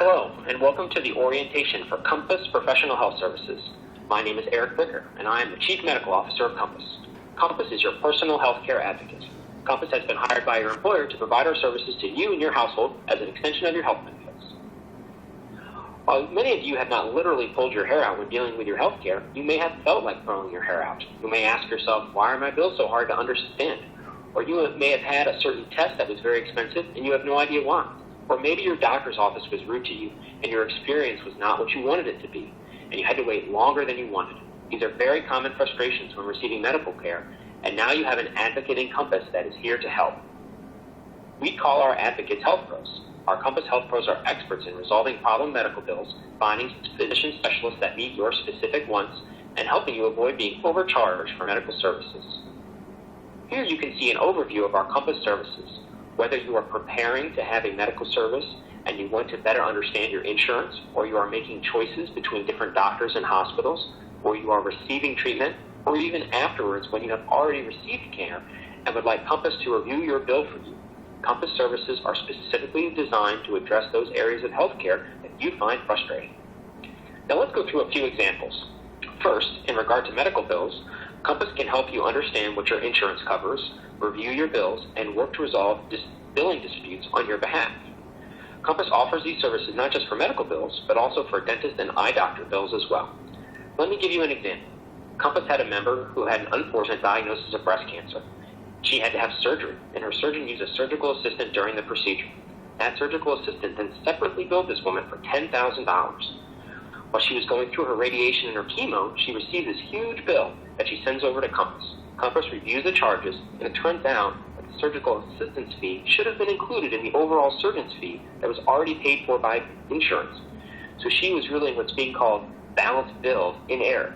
Hello, and welcome to the orientation for Compass Professional Health Services. My name is Eric Bricker, and I am the Chief Medical Officer of Compass. Compass is your personal health care advocate. Compass has been hired by your employer to provide our services to you and your household as an extension of your health benefits. While many of you have not literally pulled your hair out when dealing with your health care, you may have felt like throwing your hair out. You may ask yourself, why are my bills so hard to understand? Or you may have had a certain test that was very expensive and you have no idea why. Or maybe your doctor's office was rude to you and your experience was not what you wanted it to be, and you had to wait longer than you wanted. These are very common frustrations when receiving medical care, and now you have an advocate in Compass that is here to help. We call our advocates Health Pros. Our Compass Health Pros are experts in resolving problem medical bills, finding physician specialists that meet your specific wants, and helping you avoid being overcharged for medical services. Here you can see an overview of our Compass services. Whether you are preparing to have a medical service and you want to better understand your insurance, or you are making choices between different doctors and hospitals, or you are receiving treatment, or even afterwards when you have already received care and would like Compass to review your bill for you. Compass services are specifically designed to address those areas of healthcare that you find frustrating. Now let's go through a few examples. First, in regard to medical bills, Compass can help you understand what your insurance covers, review your bills, and work to resolve billing disputes on your behalf. Compass offers these services not just for medical bills, but also for dentist and eye doctor bills as well. Let me give you an example. Compass had a member who had an unfortunate diagnosis of breast cancer. She had to have surgery, and her surgeon used a surgical assistant during the procedure. That surgical assistant then separately billed this woman for $10,000. While she was going through her radiation and her chemo, she received this huge bill that she sends over to Compass. Compass reviews the charges, and it turns out that the surgical assistance fee should have been included in the overall surgeon's fee that was already paid for by insurance. So she was really what's being called balanced billed in error.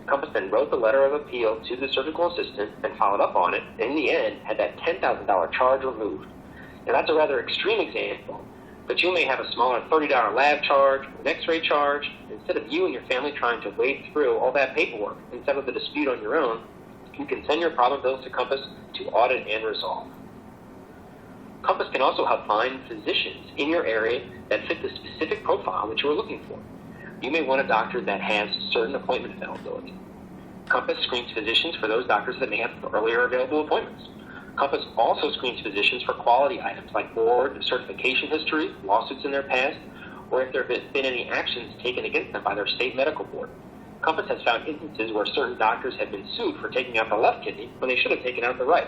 Compass then wrote the letter of appeal to the surgical assistant and followed up on it, and in the end had that $10,000 charge removed. Now that's a rather extreme example, but you may have a smaller $30 lab charge, an x-ray charge. Instead of you and your family trying to wade through all that paperwork and settle the dispute on your own, you can send your problem bills to Compass to audit and resolve. Compass can also help find physicians in your area that fit the specific profile that you are looking for. You may want a doctor that has certain appointment availability. Compass screens physicians for those doctors that may have earlier available appointments. Compass also screens physicians for quality items like board certification history, lawsuits in their past, or if there have been any actions taken against them by their state medical board. Compass has found instances where certain doctors have been sued for taking out the left kidney when they should have taken out the right.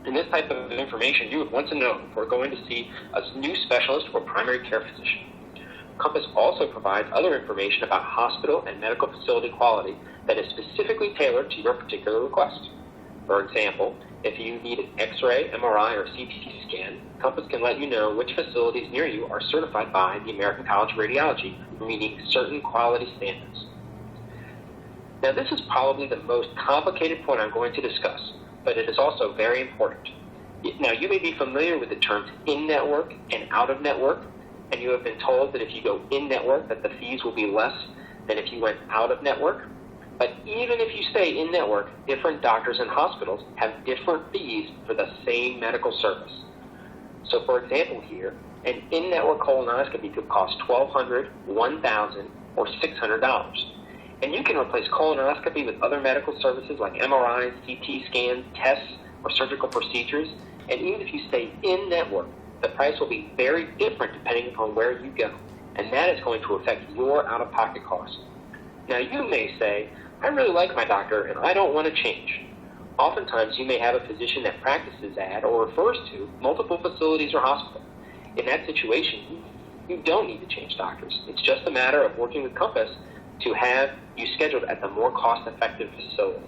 And this type of information you would want to know before going to see a new specialist or primary care physician. Compass also provides other information about hospital and medical facility quality that is specifically tailored to your particular request. For example, if you need an X-ray, MRI, or CT scan, Compass can let you know which facilities near you are certified by the American College of Radiology, meeting certain quality standards. Now, this is probably the most complicated point I'm going to discuss, but it is also very important. Now, you may be familiar with the terms in-network and out-of-network, and you have been told that if you go in-network, that the fees will be less than if you went out-of-network. But even if you stay in-network, different doctors and hospitals have different fees for the same medical service. So, for example here, an in-network colonoscopy could cost $1,200, $1,000, or $600. And you can replace colonoscopy with other medical services like MRIs, CT scans, tests, or surgical procedures. And even if you stay in-network, the price will be very different depending upon where you go. And that is going to affect your out-of-pocket costs. Now, you may say, I really like my doctor and I don't want to change. Oftentimes, you may have a physician that practices at or refers to multiple facilities or hospitals. In that situation, you don't need to change doctors. It's just a matter of working with Compass to have you scheduled at the more cost-effective facility.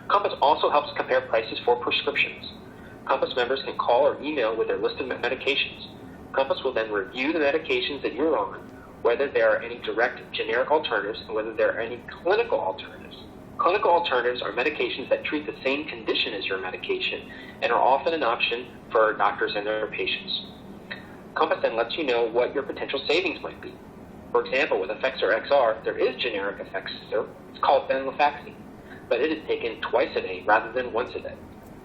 Compass also helps compare prices for prescriptions. Compass members can call or email with their list of medications. Compass will then review the medications that you're on, whether there are any direct generic alternatives and whether there are any clinical alternatives. Clinical alternatives are medications that treat the same condition as your medication and are often an option for doctors and their patients. Compass then lets you know what your potential savings might be. For example, with Effexor XR, there is generic Effexor. It's called venlafaxine, but it is taken twice a day rather than once a day.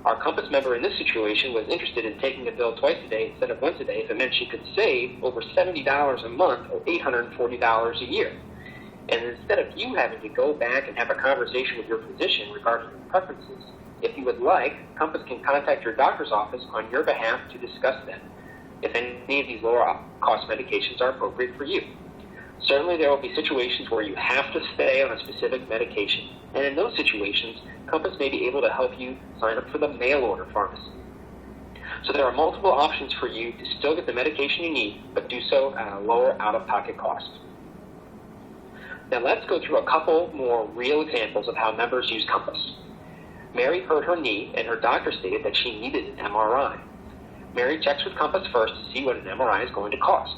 Our Compass member in this situation was interested in taking a bill twice a day instead of once a day if it meant she could save over $70 a month or $840 a year. And instead of you having to go back and have a conversation with your physician regarding your preferences, if you would like, Compass can contact your doctor's office on your behalf to discuss them, if any of these lower-cost medications are appropriate for you. Certainly there will be situations where you have to stay on a specific medication, and in those situations, Compass may be able to help you sign up for the mail-order pharmacy. So there are multiple options for you to still get the medication you need, but do so at a lower out-of-pocket cost. Now let's go through a couple more real examples of how members use Compass. Mary hurt her knee, and her doctor stated that she needed an MRI. Mary checks with Compass first to see what an MRI is going to cost.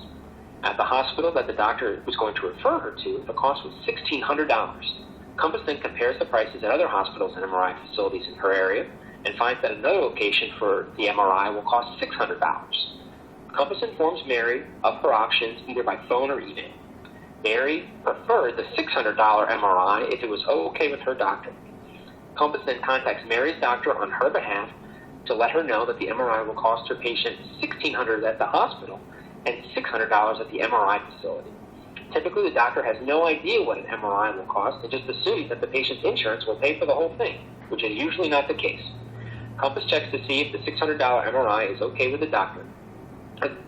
At the hospital that the doctor was going to refer her to, the cost was $1,600. Compass then compares the prices at other hospitals and MRI facilities in her area and finds that another location for the MRI will cost $600. Compass informs Mary of her options either by phone or email. Mary preferred the $600 MRI if it was okay with her doctor. Compass then contacts Mary's doctor on her behalf to let her know that the MRI will cost her patient $1,600 at the hospital and $600 at the MRI facility. Typically, the doctor has no idea what an MRI will cost and just assumes that the patient's insurance will pay for the whole thing, which is usually not the case. Compass checks to see if the $600 MRI is okay with the doctor.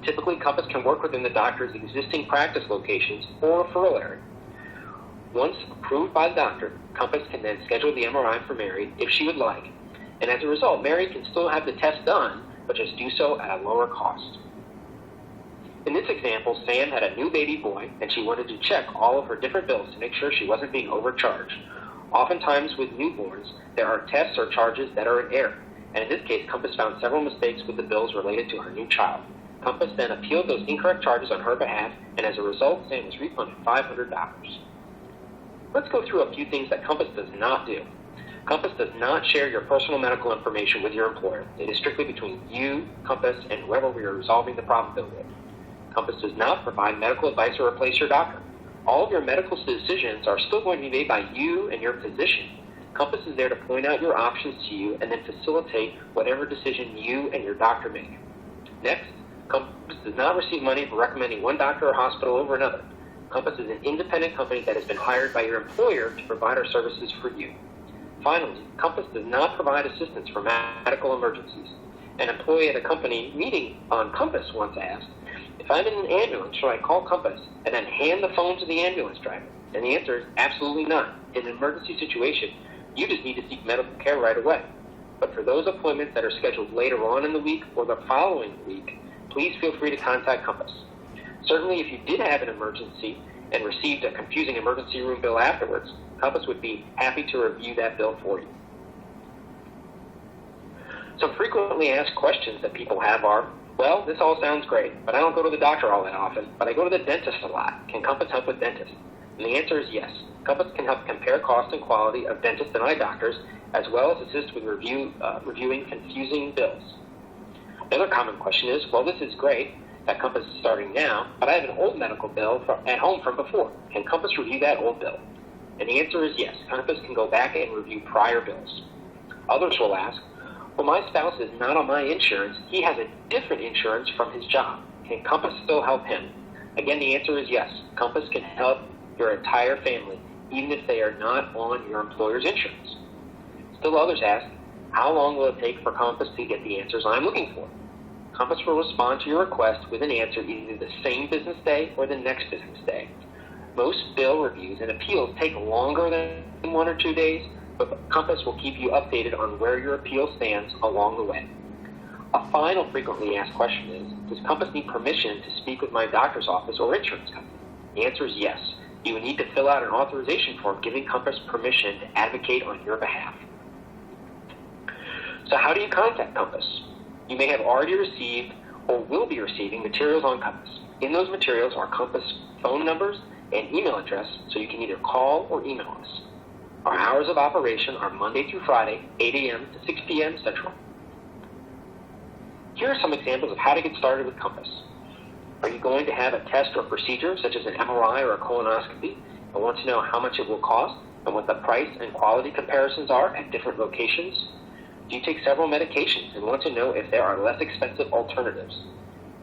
Typically, Compass can work within the doctor's existing practice locations or referral area. Once approved by the doctor, Compass can then schedule the MRI for Mary if she would like, and as a result, Mary can still have the test done, but just do so at a lower cost. In this example, Sam had a new baby boy, and she wanted to check all of her different bills to make sure she wasn't being overcharged. Oftentimes with newborns, there are tests or charges that are in error, and in this case, Compass found several mistakes with the bills related to her new child. Compass then appealed those incorrect charges on her behalf, and as a result, Sam was refunded $500. Let's go through a few things that Compass does not do. Compass does not share your personal medical information with your employer. It is strictly between you, Compass, and whoever we are resolving the problem bill with. Compass does not provide medical advice or replace your doctor. All of your medical decisions are still going to be made by you and your physician. Compass is there to point out your options to you and then facilitate whatever decision you and your doctor make. Next, Compass does not receive money for recommending one doctor or hospital over another. Compass is an independent company that has been hired by your employer to provide our services for you. Finally, Compass does not provide assistance for medical emergencies. An employee at a company meeting on Compass once asked, "If I'm in an ambulance, should I call Compass and then hand the phone to the ambulance driver?" And the answer is absolutely not. In an emergency situation, you just need to seek medical care right away. But for those appointments that are scheduled later on in the week or the following week, please feel free to contact Compass. Certainly, if you did have an emergency and received a confusing emergency room bill afterwards, Compass would be happy to review that bill for you. Some frequently asked questions that people have are, well, this all sounds great, but I don't go to the doctor all that often, but I go to the dentist a lot. Can Compass help with dentists? And the answer is yes. Compass can help compare cost and quality of dentists and eye doctors, as well as assist with reviewing confusing bills. Another common question is, well, this is great that Compass is starting now, but I have an old medical bill at home from before. Can Compass review that old bill? And the answer is yes. Compass can go back and review prior bills. Others will ask, well, my spouse is not on my insurance. He has a different insurance from his job. Can Compass still help him? Again, the answer is yes. Compass can help your entire family, even if they are not on your employer's insurance. Still others ask, how long will it take for Compass to get the answers I'm looking for? Compass will respond to your request with an answer either the same business day or the next business day. Most bill reviews and appeals take longer than 1 or 2 days, but Compass will keep you updated on where your appeal stands along the way. A final frequently asked question is, does Compass need permission to speak with my doctor's office or insurance company? The answer is yes. You will need to fill out an authorization form giving Compass permission to advocate on your behalf. So how do you contact Compass? You may have already received or will be receiving materials on Compass. In those materials are Compass phone numbers and email address, so you can either call or email us. Our hours of operation are Monday through Friday, 8 a.m. to 6 p.m. Central. Here are some examples of how to get started with Compass. Are you going to have a test or procedure, such as an MRI or a colonoscopy, and want to know how much it will cost and what the price and quality comparisons are at different locations? Do you take several medications and want to know if there are less expensive alternatives?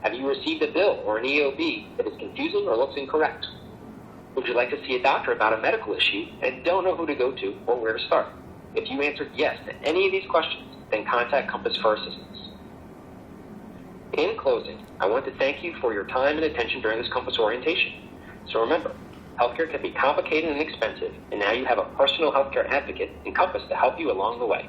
Have you received a bill or an EOB that is confusing or looks incorrect? Would you like to see a doctor about a medical issue and don't know who to go to or where to start? If you answered yes to any of these questions, then contact Compass for assistance. In closing, I want to thank you for your time and attention during this Compass orientation. So remember, healthcare can be complicated and expensive, and now you have a personal healthcare advocate in Compass to help you along the way.